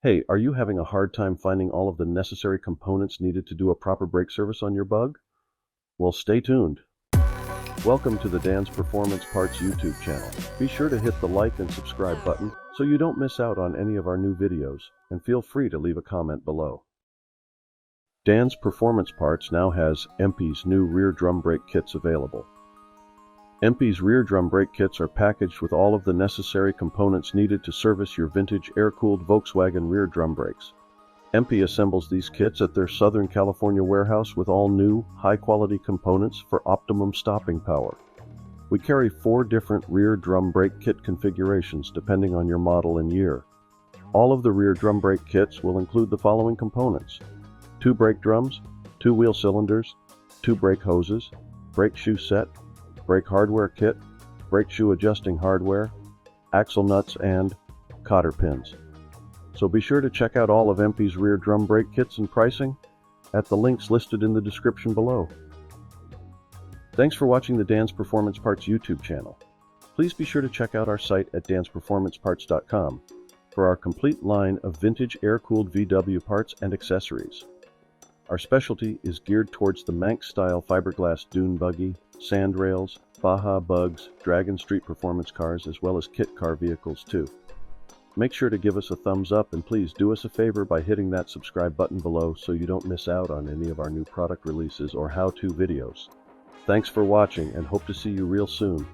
Hey, are you having a hard time finding all of the necessary components needed to do a proper brake service on your bug? Well, stay tuned. Welcome to the Dan's Performance Parts YouTube channel. Be sure to hit the like and subscribe button so you don't miss out on any of our new videos, and feel free to leave a comment below. Dan's Performance Parts now has Empi's new rear drum brake kits available. Empi's rear drum brake kits are packaged with all of the necessary components needed to service your vintage air-cooled Volkswagen rear drum brakes. Empi assembles these kits at their Southern California warehouse with all new, high-quality components for optimum stopping power. We carry 4 different rear drum brake kit configurations depending on your model and year. All of the rear drum brake kits will include the following components: 2 brake drums, 2 wheel cylinders, 2 brake hoses, brake shoe set, brake hardware kit, brake shoe adjusting hardware, axle nuts, and cotter pins. So be sure to check out all of Empi's rear drum brake kits and pricing at the links listed in the description below. Thanks for watching the Dan's Performance Parts YouTube channel. Please be sure to check out our site at dansperformanceparts.com for our complete line of vintage air-cooled VW parts and accessories. Our specialty is geared towards the Manx-style fiberglass dune buggy, sand rails, Baja bugs, Dragon Street performance cars, as well as kit car vehicles too. Make sure to give us a thumbs up, and please do us a favor by hitting that subscribe button below so you don't miss out on any of our new product releases or how-to videos. Thanks for watching, and hope to see you real soon.